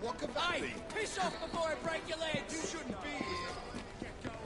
What could that be? Piss off before I break your legs! You shouldn't be here! Get going.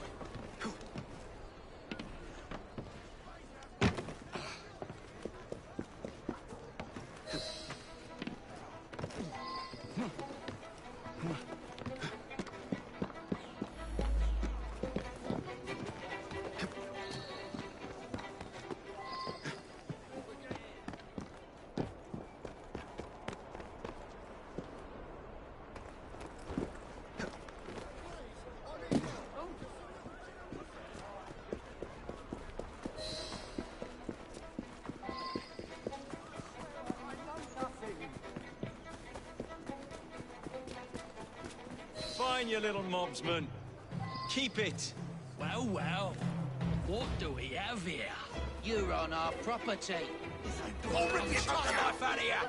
Fine, you little mobsman. Keep it. Well, well. What do we have here? You're on our property. I'll rip your tongue Life out of here!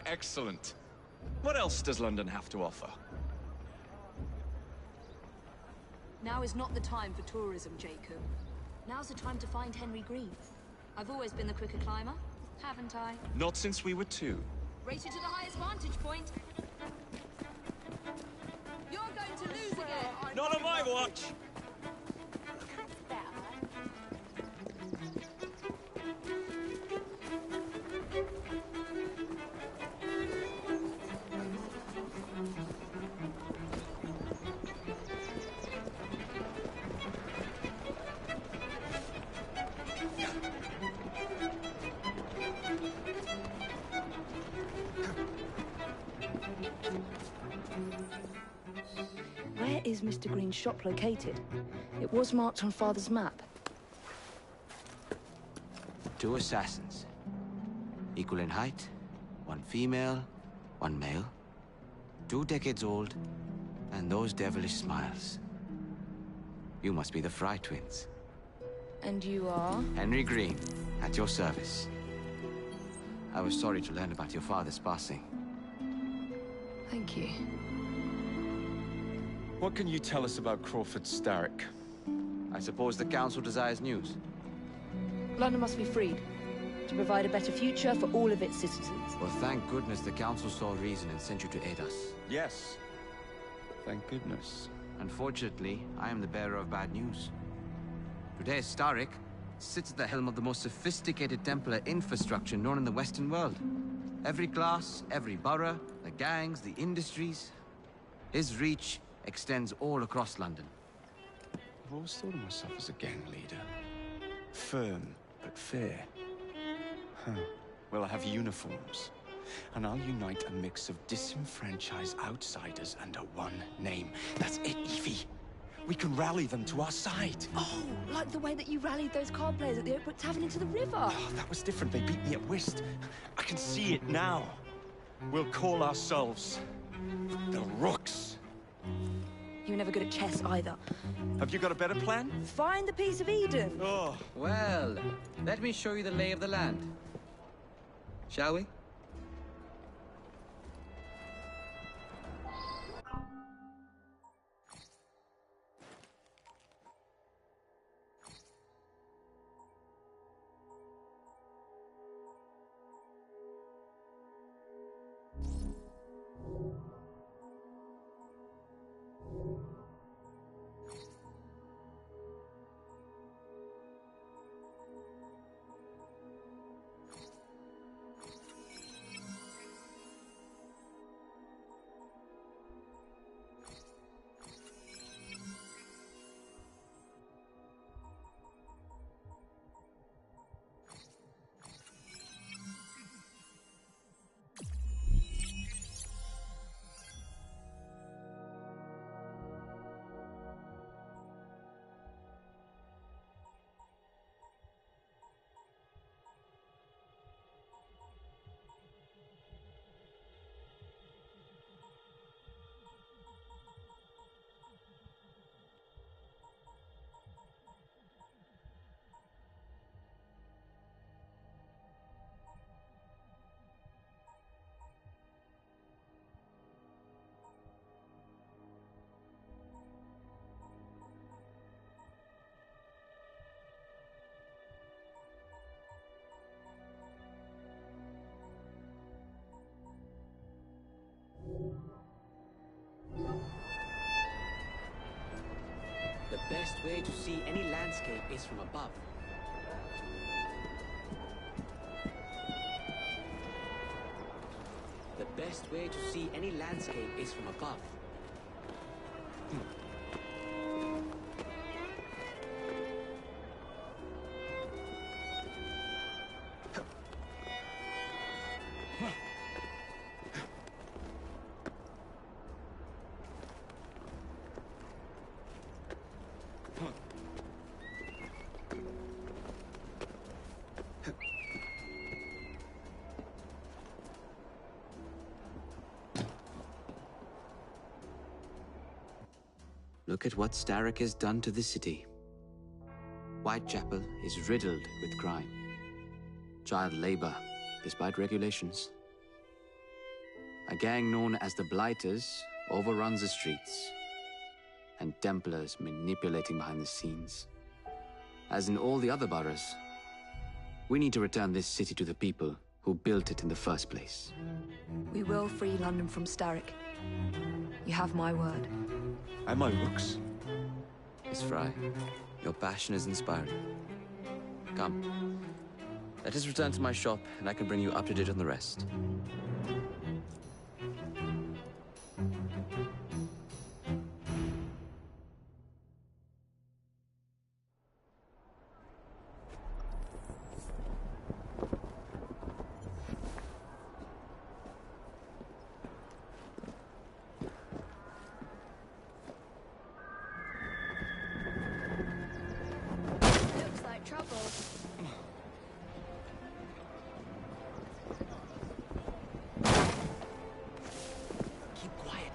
Excellent. What else does London have to offer? Now is not the time for tourism, Jacob. Now's the time to find Henry Green. I've always been the quicker climber, haven't I? Not since we were 2. Race you to the highest vantage point. You're going to lose again. Not on my watch! Where is Mr. Green's shop located? It was marked on Father's map. 2 assassins. Equal in height, 1 female, 1 male. 2 decades old, and those devilish smiles. You must be the Fry twins. And you are? Henry Green, at your service. I was sorry to learn about your father's passing. Thank you. What can you tell us about Crawford Starrick? I suppose the Council desires news. London must be freed, to provide a better future for all of its citizens. Well, thank goodness the Council saw reason and sent you to aid us. Yes. Thank goodness. Unfortunately, I am the bearer of bad news. Today, Starrick sits at the helm of the most sophisticated Templar infrastructure known in the Western world. Every class, every borough, the gangs, the industries. His reach extends all across London. I've always thought of myself as a gang leader. Firm, but fair. Huh. Well, I have uniforms. And I'll unite a mix of disenfranchised outsiders under one name. That's it, Evie. We can rally them to our side. Oh, like the way that you rallied those card players at the Oakwood Tavern into the river. Oh, that was different. They beat me at whist. I can see it now. We'll call ourselves the Rooks. You were never good at chess either. Have you got a better plan? Find the piece of Eden. Oh. Well, let me show you the lay of the land. Shall we? best way to see any landscape is from above. The best way to see any landscape is from above. Look at what Starrick has done to the city. Whitechapel is riddled with crime. Child labor, despite regulations. A gang known as the Blighters overruns the streets, and Templars manipulating behind the scenes. As in all the other boroughs, we need to return this city to the people who built it in the first place. We will free London from Starrick. You have my word. And my looks. Miss Fry, your passion is inspiring. Come. Let us return to my shop, and I can bring you up to date on the rest. Looks like trouble. Keep quiet.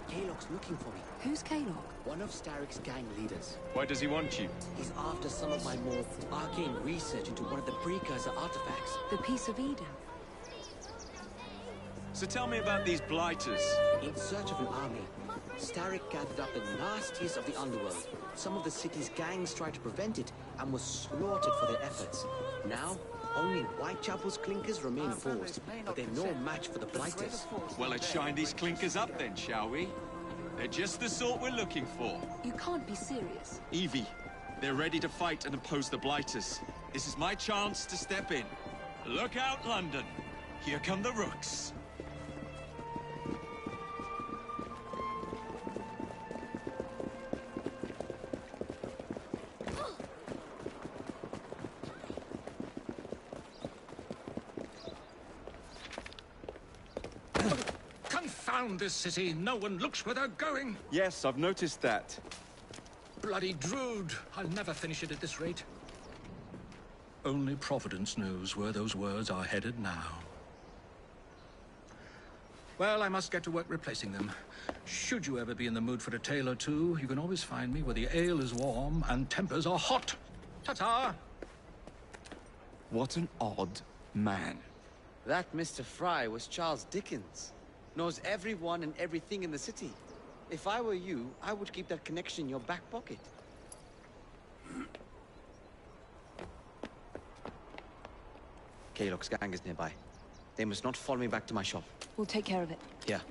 Kaylock's looking for me. Who's Kaylock? One of Starrick's gang leaders. Why does he want you? He's after some of my more arcane research into one of the precursor artifacts. The Piece of Eden. So tell me about these blighters. In search of an army, Starrick gathered up the nastiest of the underworld. Some of the city's gangs tried to prevent it and were slaughtered for their efforts. Now, only Whitechapel's clinkers remain forced, but they're no match for the Blighters. Well, let's shine these clinkers up then, shall we? They're just the sort we're looking for. You can't be serious. Evie, they're ready to fight and oppose the blighters. This is my chance to step in. Look out, London. Here come the rooks. Confound this city. No one looks where they're going. Yes, I've noticed that. Bloody Drood. I'll never finish it at this rate. Only Providence knows where those words are headed now. Well, I must get to work replacing them. Should you ever be in the mood for a tale or two, you can always find me where the ale is warm and tempers are hot. Ta-ta! What an odd man. That Mr. Fry was Charles Dickens. Knows everyone and everything in the city. If I were you, I would keep that connection in your back pocket. Kaylock's gang is nearby. They must not follow me back to my shop. We'll take care of it. Here,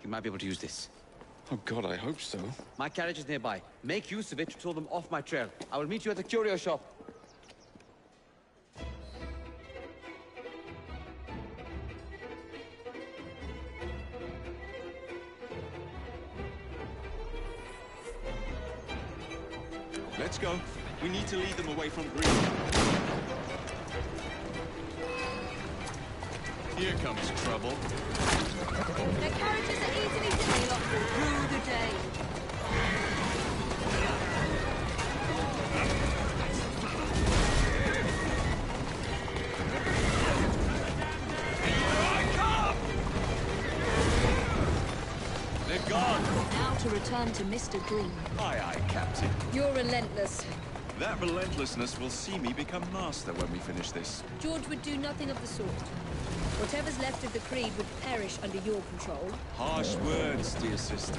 you might be able to use this. Oh God, I hope so. My carriage is nearby. Make use of it to throw them off my trail. I will meet you at the curio shop. Let's go. We need to lead them away from Green. Here comes trouble. Their carriages are easily Kaylock will rue the day. They're gone. Now to return to Mr. Green. Aye, aye, Captain. You're relentless. That relentlessness will see me become master when we finish this. George would do nothing of the sort. Whatever's left of the Creed would perish under your control. Harsh words, dear sister.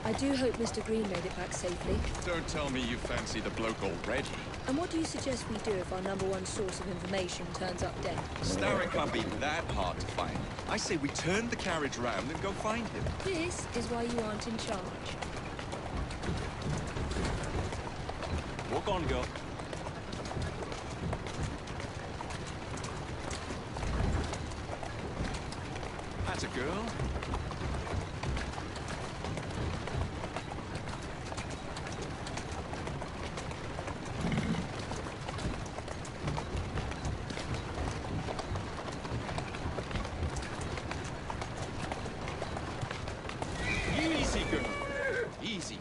I do hope Mr. Green made it back safely. Don't tell me you fancy the bloke already. And what do you suggest we do if our #1 source of information turns up dead? Starrick can't be that hard to find. I say we turn the carriage round and go find him. This is why you aren't in charge. Walk on, girl. That's a girl. Easy, girl. Easy.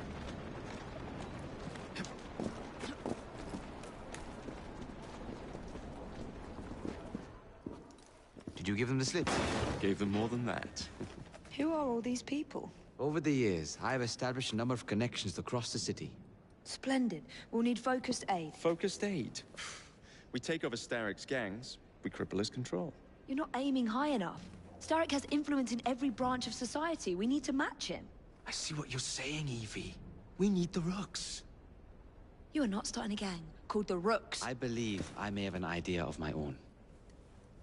Did you give them the slips? Gave them more than that. Who are all these people? Over the years, I have established a number of connections across the city. Splendid. We'll need focused aid. Focused aid. We take over Starrick's gangs, we cripple his control. You're not aiming high enough. Starrick has influence in every branch of society. We need to match him. I see what you're saying, Evie. We need the Rooks. You are not starting a gang called the Rooks. I believe I may have an idea of my own.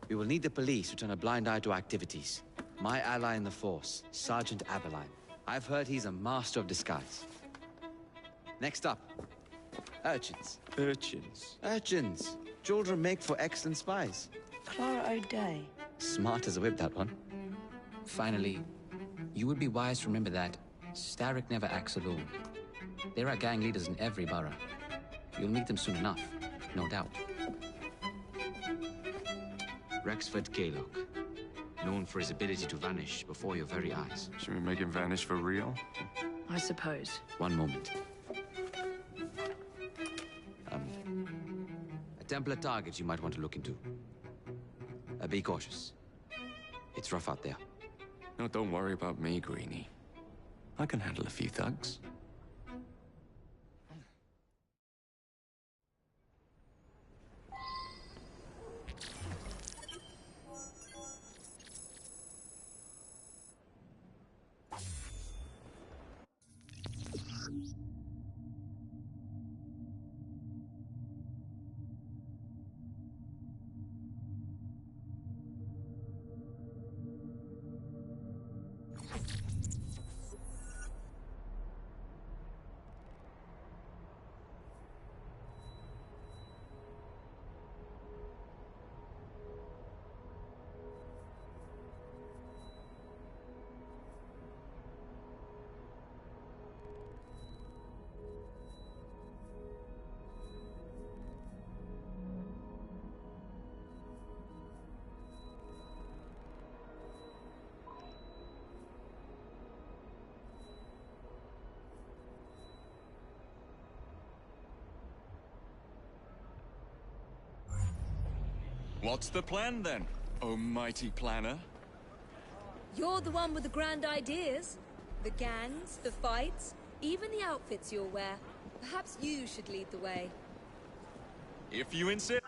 We will need the police to turn a blind eye to activities. My ally in the force, Sergeant Aberline. I've heard he's a master of disguise. Next up, urchins. Urchins. Urchins. Children make for excellent spies. Clara O'Day. Smart as a whip, that one. Finally, you would be wise to remember that Starrick never acts alone. There are gang leaders in every borough. You'll meet them soon enough, no doubt. Rexford Kaylock, known for his ability to vanish before your very eyes. Should we make him vanish for real? I suppose. One moment. A Templar target you might want to look into. Be cautious. It's rough out there. No, don't worry about me, Greenie. I can handle a few thugs. What's the plan then, oh mighty planner? You're the one with the grand ideas. The gangs, the fights, even the outfits you'll wear. Perhaps you should lead the way. If you insist.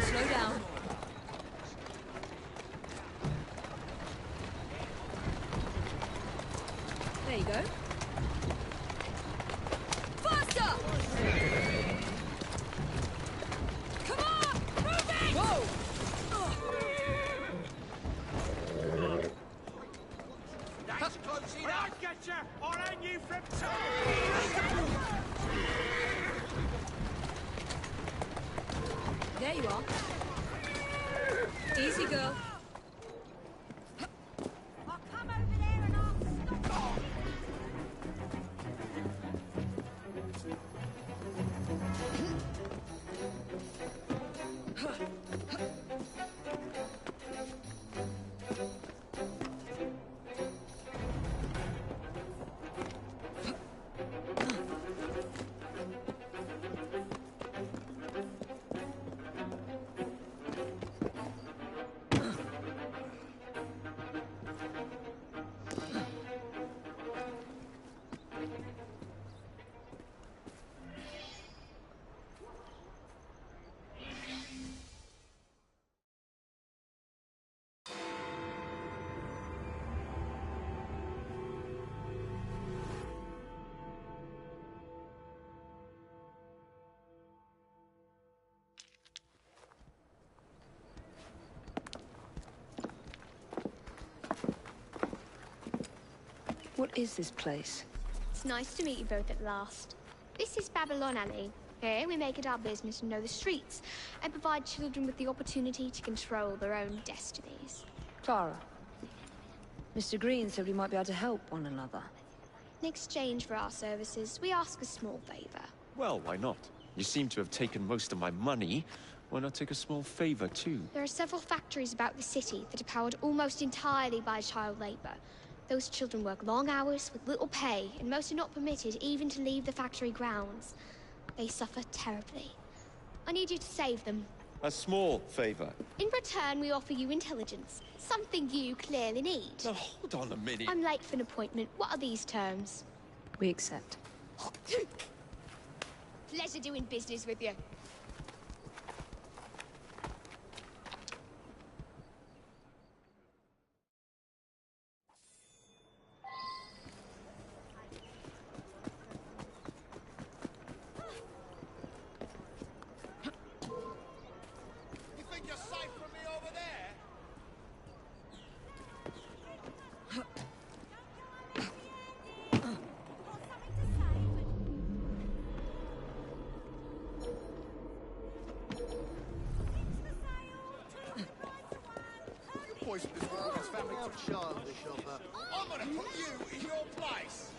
Slow down. There you go. Faster! Come on! Move it! Whoa! That's close enough. I'll get you! I'll hang you from top! There you are. Easy, girl. I'll come over there and I'll stop it. What is this place? It's nice to meet you both at last. This is Babylon Alley. Here we make it our business to know the streets and provide children with the opportunity to control their own destinies. Clara. Mr. Green said we might be able to help one another. In exchange for our services, we ask a small favor. Well, why not? You seem to have taken most of my money. Why not take a small favor, too? There are several factories about the city that are powered almost entirely by child labor. Those children work long hours with little pay, and most are not permitted even to leave the factory grounds. They suffer terribly. I need you to save them. A small favor. In return, we offer you intelligence, something you clearly need. Now, hold on a minute. I'm late for an appointment. What are these terms? We accept. Pleasure doing business with you. You think you're safe from me over there? You boys in this woman's family got childish of her. I'm gonna put you in your place.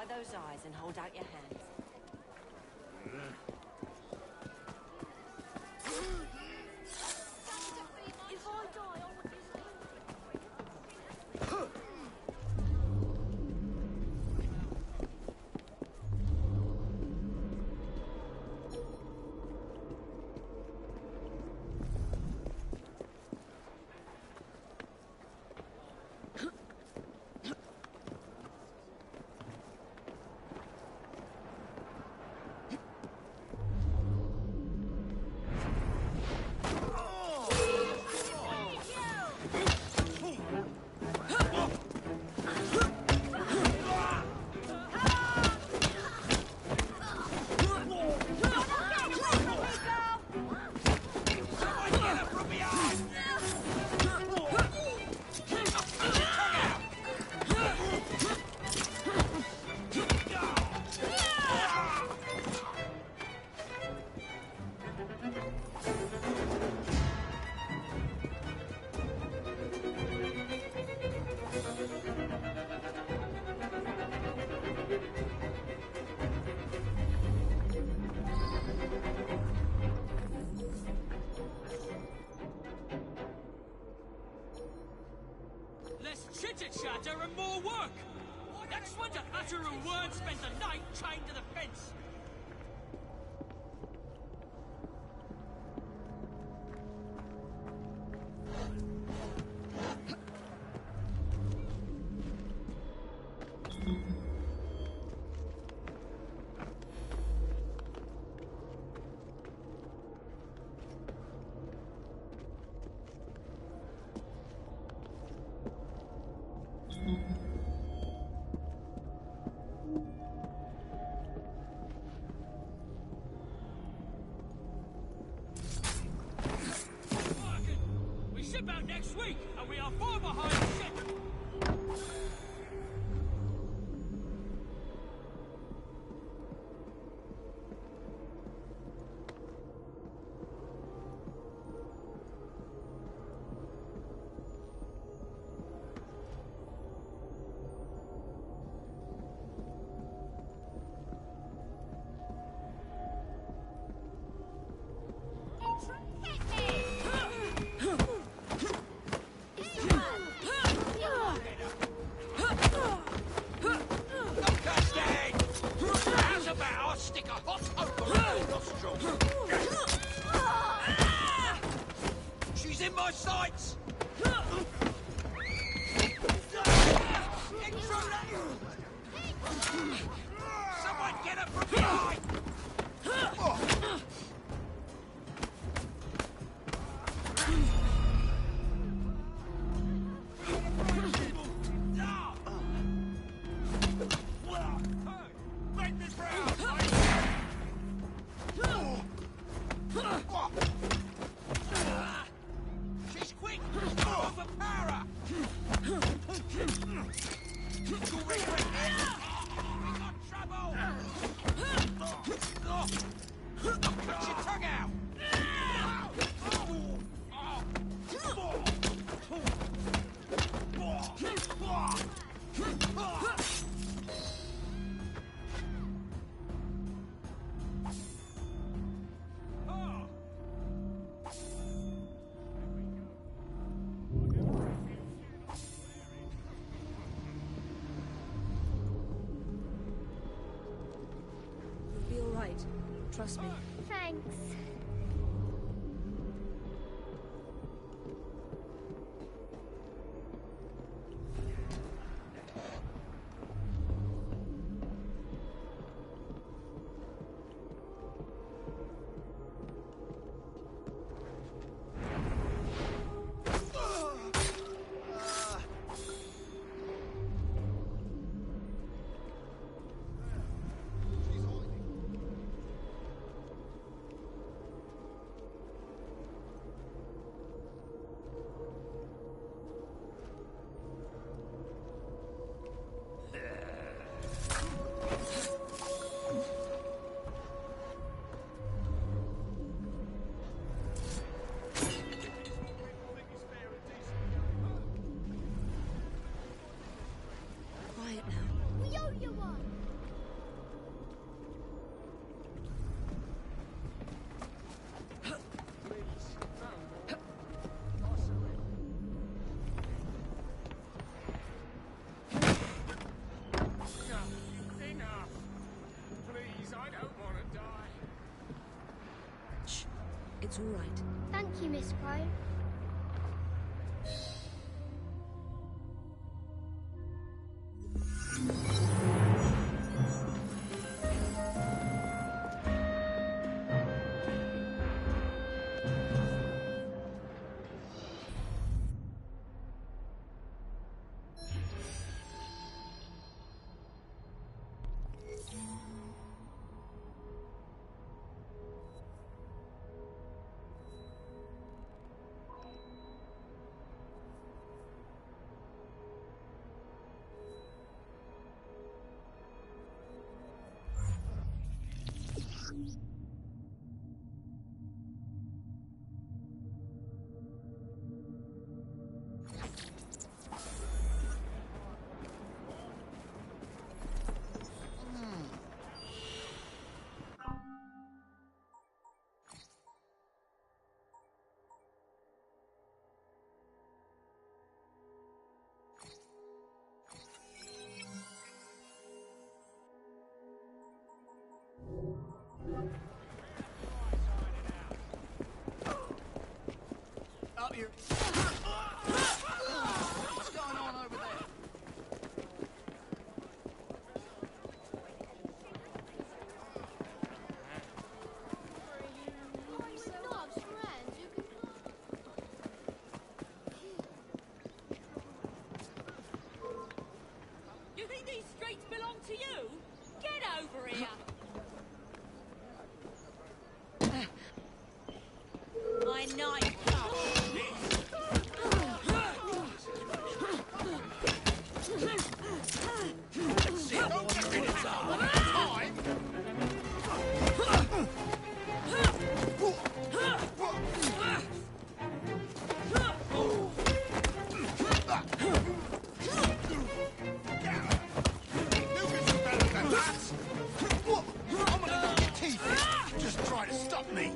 Dry those eyes and hold out your hands. If I die, I want you Less chitter-chatter and more work! Next one to utter a word spends the night chained to the fence! We ship out next week, and we are far behind schedule! How's about I stick a hot poker in your nostrils? She's in my sights! Someone get her from behind! She's quick! Overpower her! You'll regret it! We got trouble! Put your tongue out! You'll be all right. Trust me. Thanks. It's all right. Thank you, Miss Crow. Up here. What's going on over there? You think these streets belong to you? Get over here! My knife! Just try to stop me.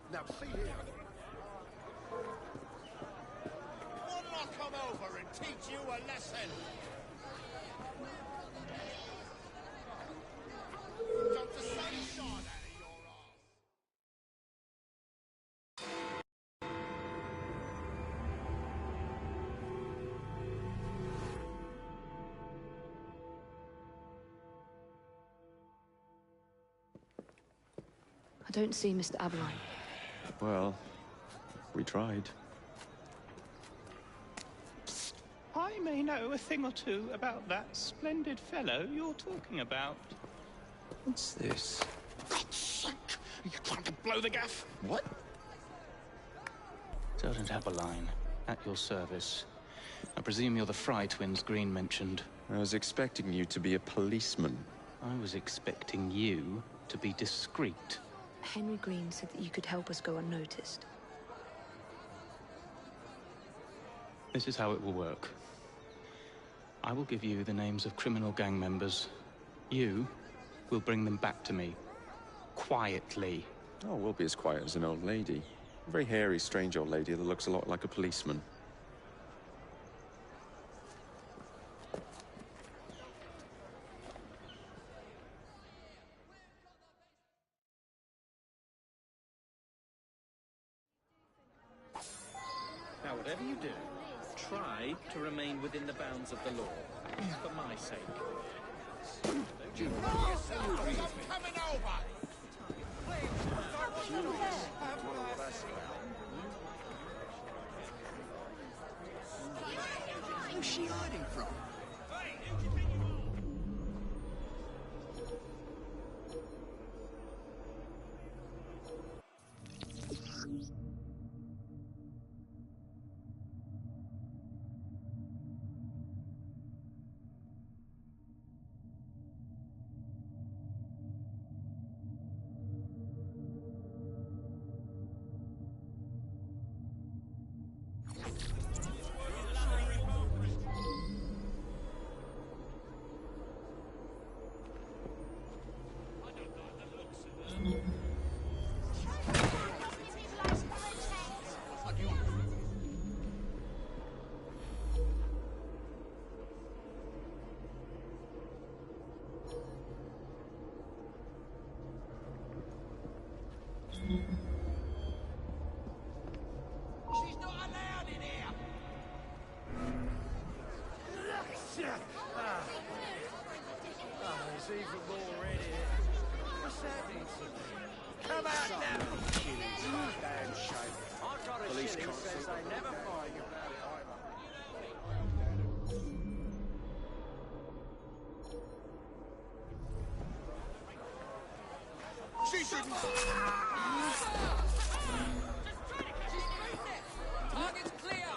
Now see here. Wouldn't I come over and teach you a lesson? Jump the sunshine out of your ass. I don't see Mr. Aberline. Well, we tried. I may know a thing or two about that splendid fellow you're talking about. What's this? God's sake! Are you trying to blow the gaff? What? Sergeant Aberline, at your service. I presume you're the Fry twins Green mentioned. I was expecting you to be a policeman. I was expecting you to be discreet. Henry Green said that you could help us go unnoticed. This is how it will work. I will give you the names of criminal gang members. You will bring them back to me. Quietly. Oh, we'll be as quiet as an old lady. A very hairy, strange old lady that looks a lot like a policeman. Now, whatever you do, try to remain within the bounds of the law. For my sake. I'm coming over! Who's she hiding from? come out now! Damn shame. I've got a Police shilling can't says see they never find you. She shouldn't... Target's clear!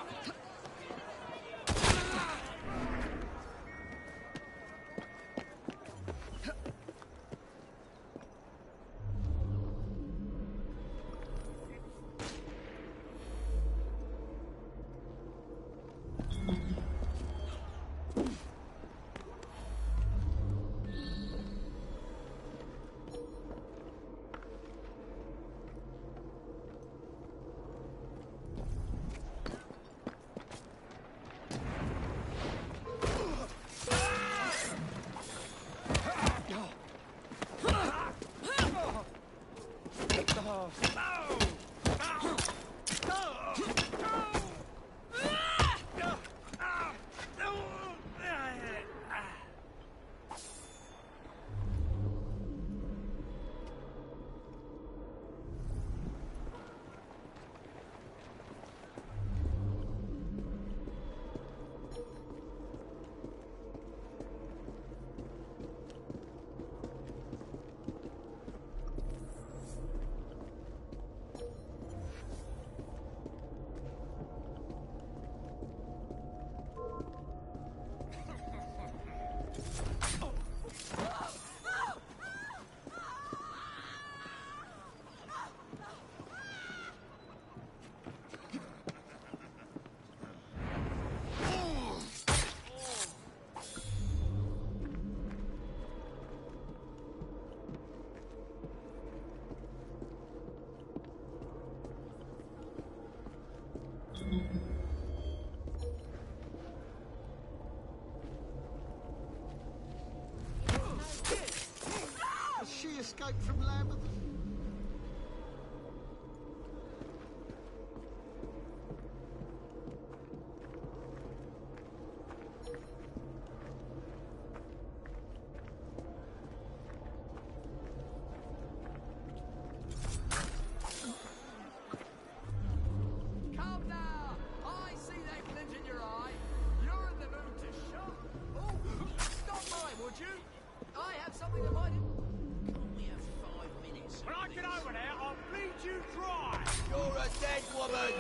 Has she escaped from Lambeth? Come now! I see that glint in your eye. You're in the mood to shop. Oh, stop mine, would you? I have something that might... Can't we have 5 minutes? When I get over there, I'll bleed you dry! You're a dead woman!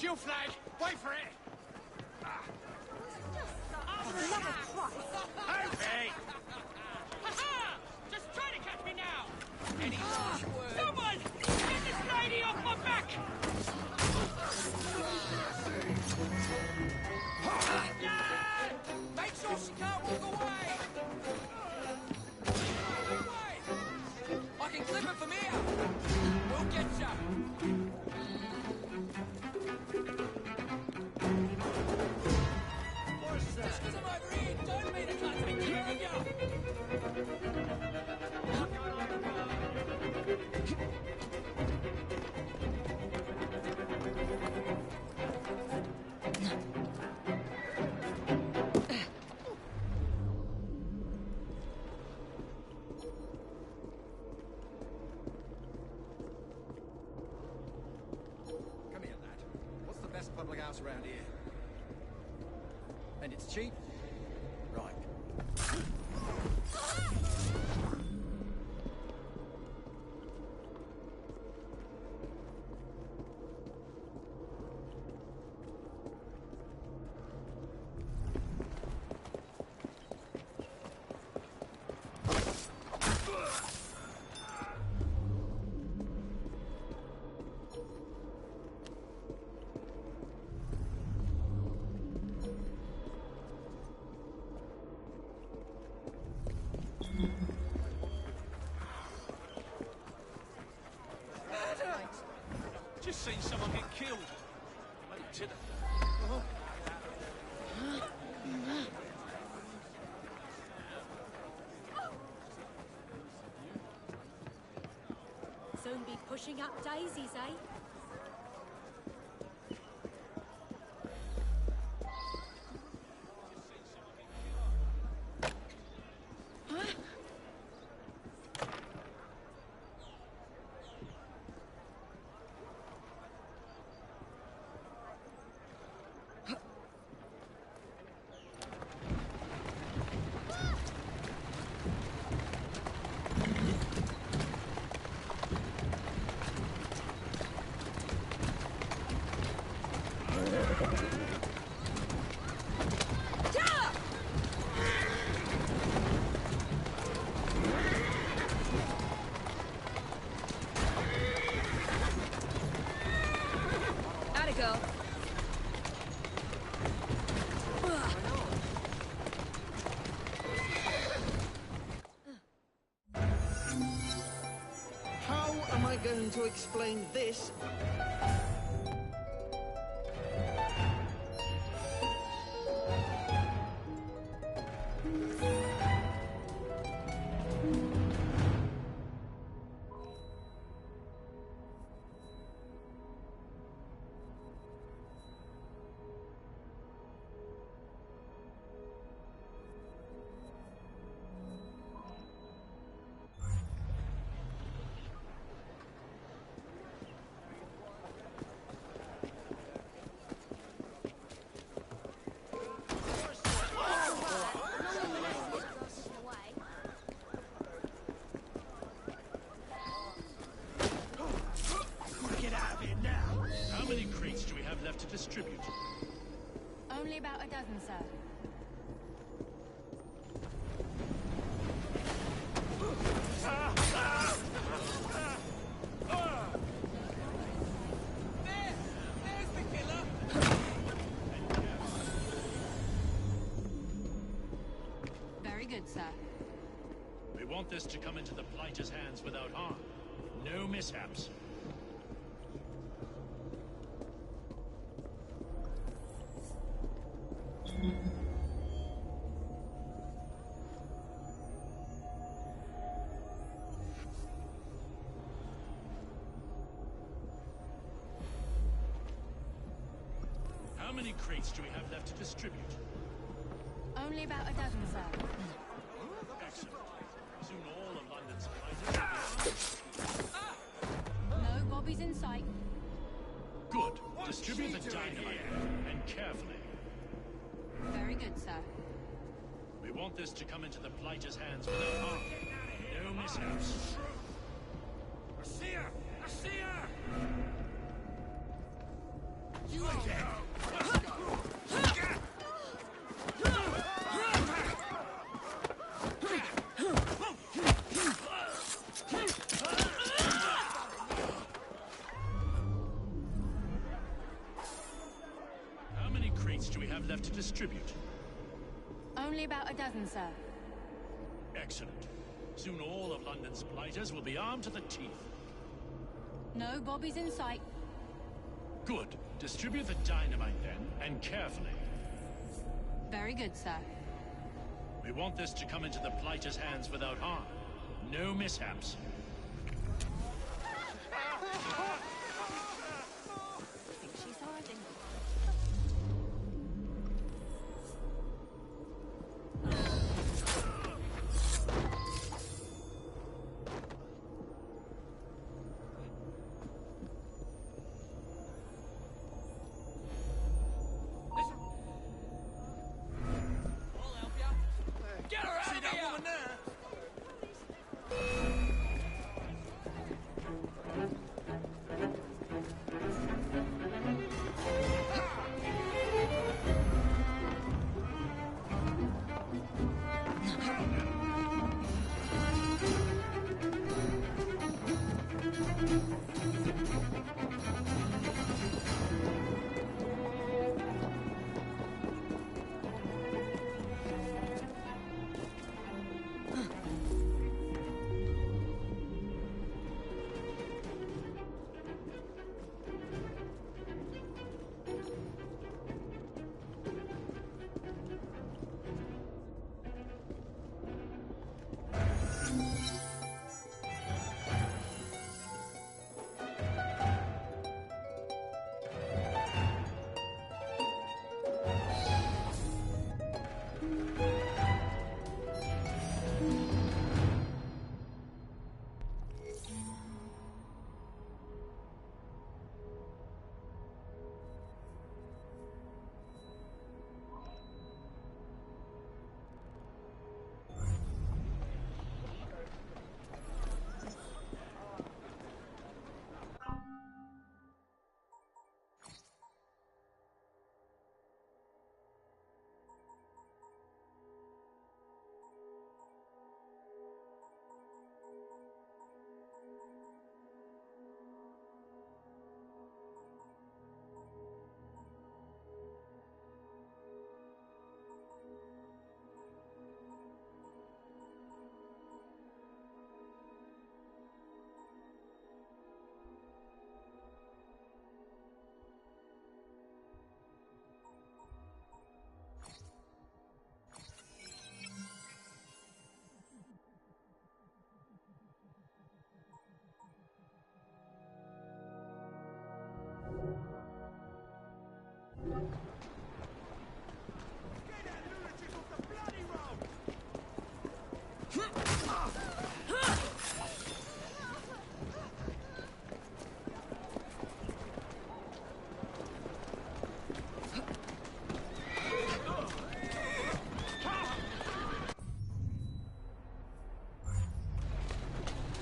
shield flag! Wait for it! Hey! Just try to catch me now! Any last words? Someone! Get this lady off my back! Make sure she can't walk away! I can clip her from here! We'll get ya! Just 'cause I'm over here, don't mean I can't take care of ya! Come here, lad. What's the best public house around here? And it's cheap? Right. Just seen someone get killed. Bloody titter. Soon be pushing up daisies, eh? Atta girl. How am I going to explain this? Get out of here now! How many crates do we have left to distribute? Only about a dozen, sir. There's the killer! Very good, sir. We want this to come into the blighter's hands without harm. No mishaps. How many crates do we have left to distribute? Only about a dozen, sir. Excellent. Soon all of London's blighters will be... No bobbies in sight. Good. Distribute the dynamite, and carefully. Very good, sir. We want this to come into the blighter's hands without harm. No mishaps. I see her! I see her! You ain't How many crates do we have left to distribute? Only about a dozen, sir. Excellent. Soon all of London's blighters will be armed to the teeth. No bobbies in sight. Good. Distribute the dynamite then, and carefully. Very good, sir. We want this to come into the blighters' hands without harm. No mishaps. I think she's hiding.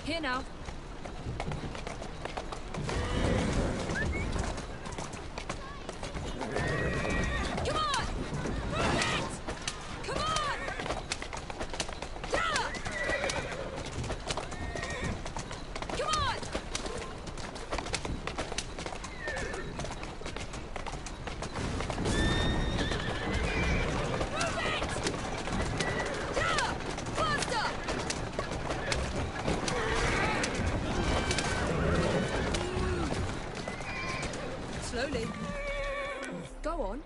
Here now. Come on! Move it! Come on! Yeah! Come on! Move it! Yeah! Faster! Slowly. Go on.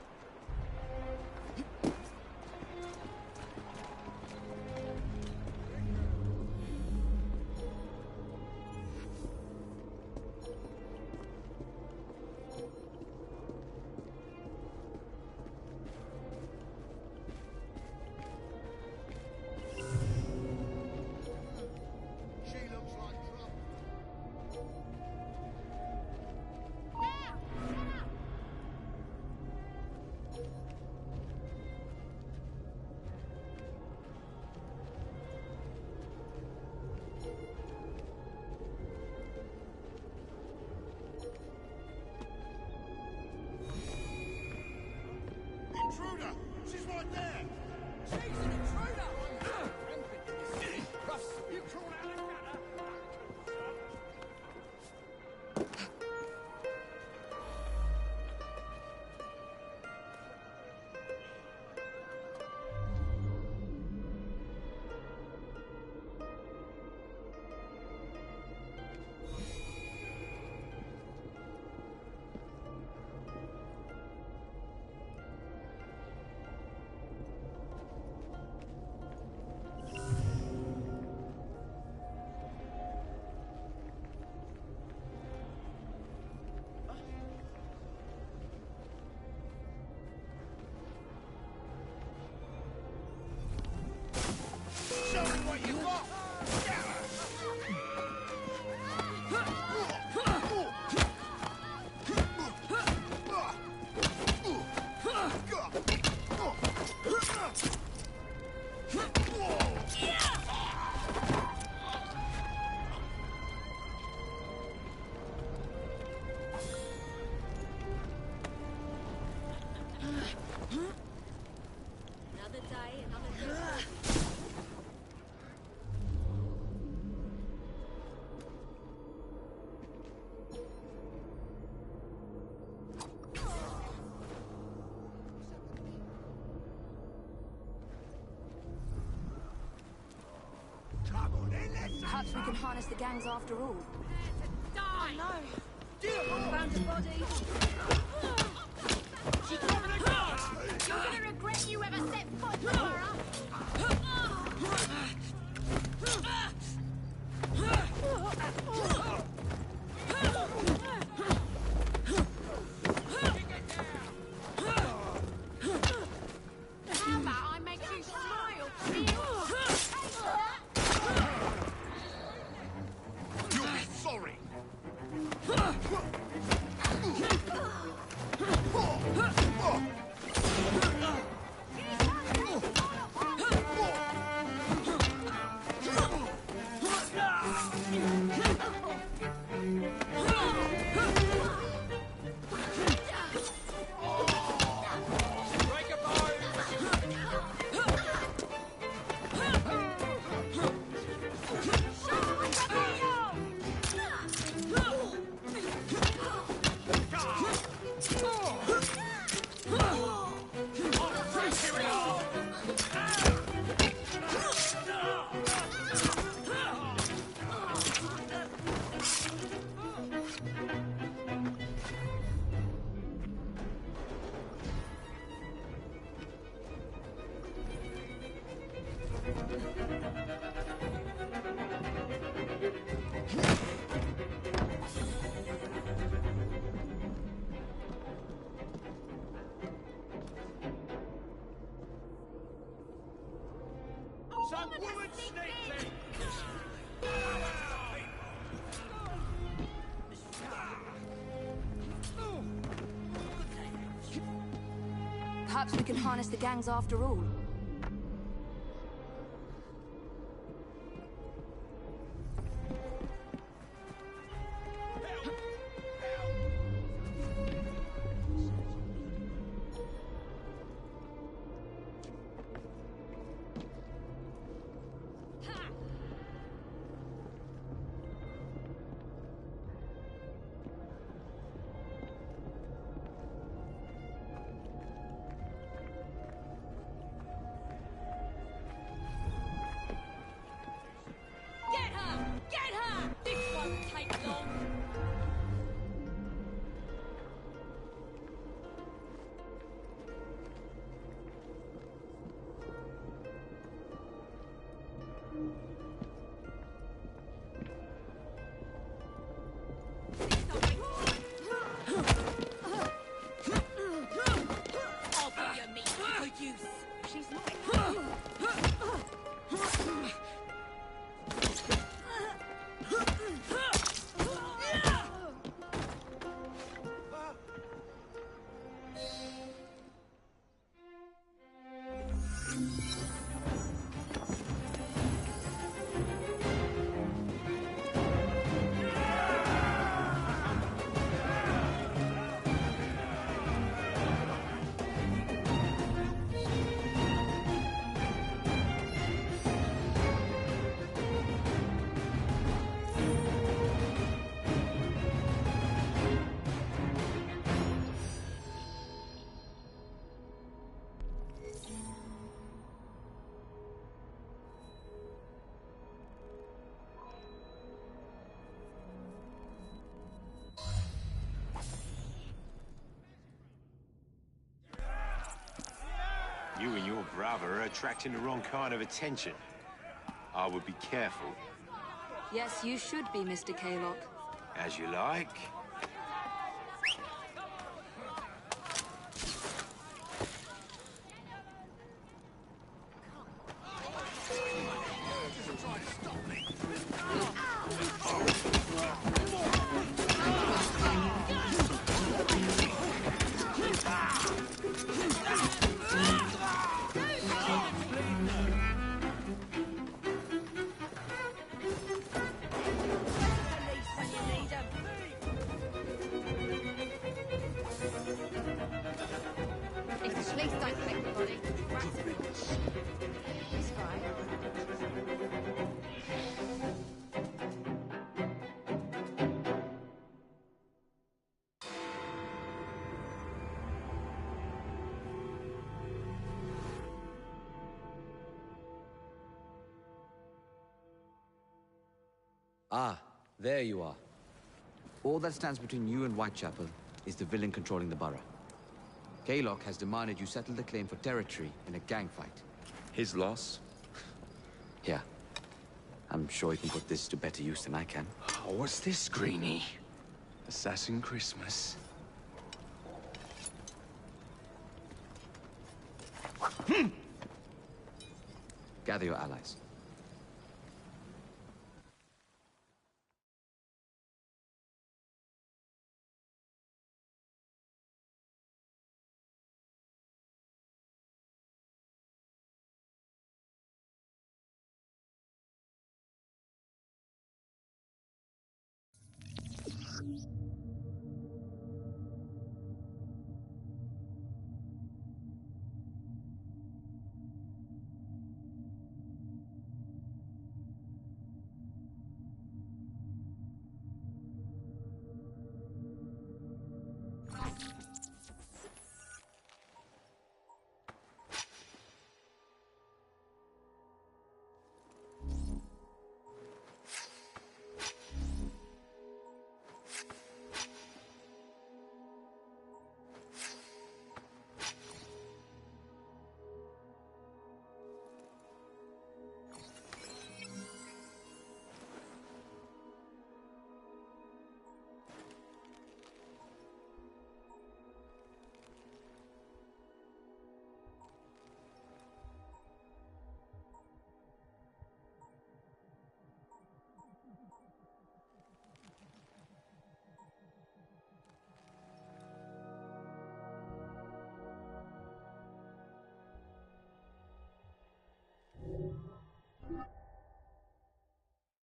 She looks like trouble. right there! She's an intruder! Russ, you crawl out of the gutter! Show me what you got! Another day, another day. Perhaps we can harness the gangs after all. Die! No! Found his body. She's coming to guard! You're gonna regret you ever set foot in How about I make you smile, You'll be sorry! Some woman sneaky! Perhaps we can harness the gangs after all. You and your brother are attracting the wrong kind of attention. I would be careful. Yes, you should be, Mr. Kaylock. As you like. If the police don't collect the body, it's fine. Ah, there you are. All that stands between you and Whitechapel is the villain controlling the borough. Kaylock has demanded you settle the claim for territory in a gang fight. His loss? Yeah. I'm sure he can put this to better use than I can. Oh, what's this, Greenie? Assassin Christmas. Gather your allies.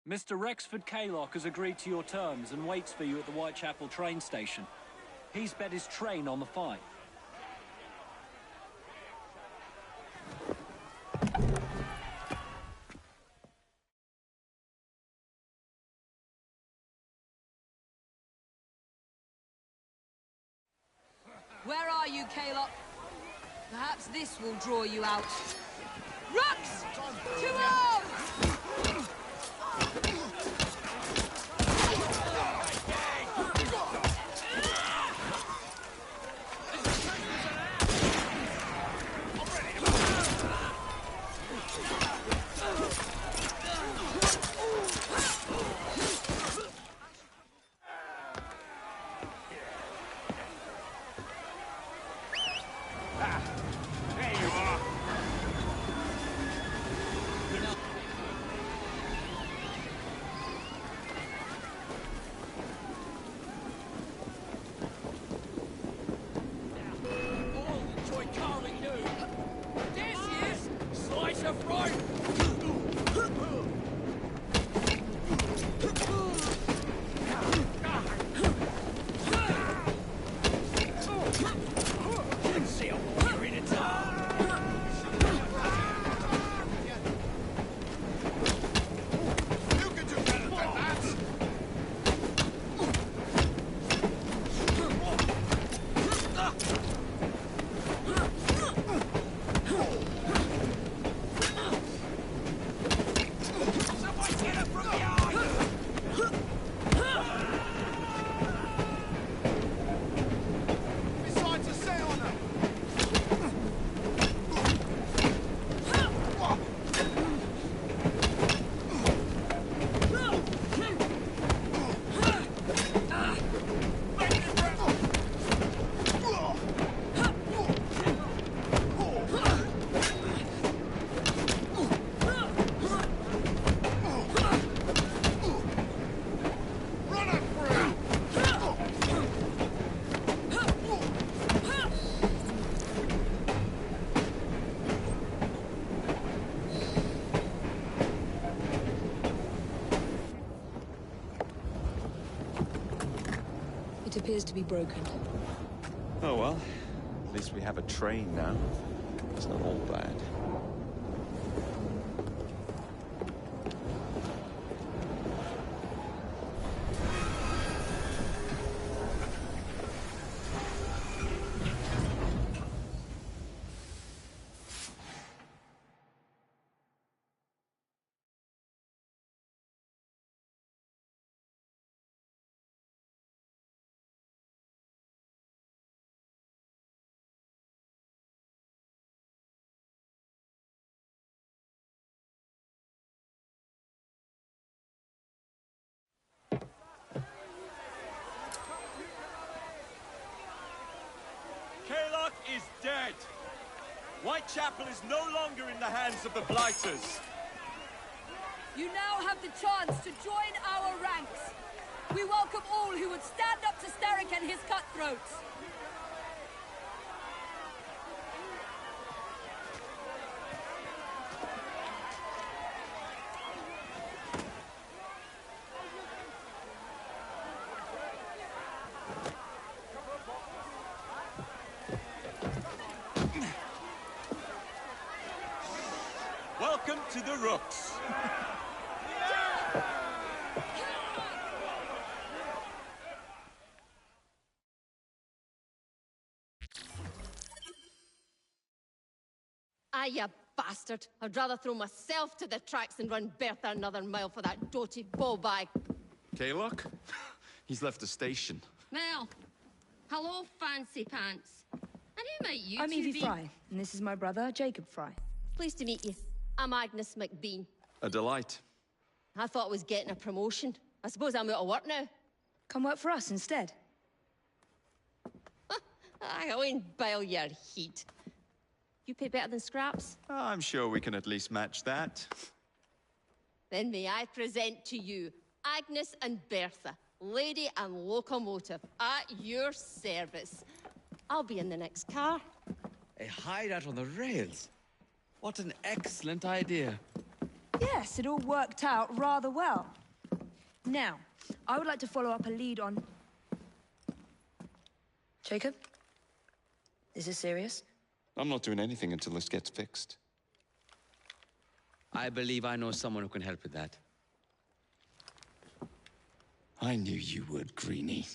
Mr. Rexford Kaylock has agreed to your terms and waits for you at the Whitechapel train station. He's bet his train on the fight. Where are you, Kaylock? Perhaps this will draw you out. Rux! To arms! There you are. appears to be broken. Oh well, at least we have a train now. It's not all bad. Kaylock is dead! Whitechapel is no longer in the hands of the Blighters. You now have the chance to join our ranks. We welcome all who would stand up to Starrick and his cutthroats. Welcome to the Rooks. Ah, you bastard. I'd rather throw myself to the tracks than run Bertha another mile for that doty ball-bag. Kaylock? He's left the station. Well, hello, fancy pants. And who might you I'm two Evie be? Fry, and this is my brother, Jacob Fry. Pleased to meet you. I'm Agnes McBean. A delight. I thought I was getting a promotion. I suppose I'm out of work now. Come work for us instead. I won't bile your heat. You pay better than scraps? I'm sure we can at least match that. Then may I present to you Agnes and Bertha, lady and locomotive, at your service. I'll be in the next car. A hideout on the rails? What an excellent idea. Yes, it all worked out rather well. Now, I would like to follow up a lead on... Jacob? Is this serious? I'm not doing anything until this gets fixed. I believe I know someone who can help with that. I knew you would, Greenie.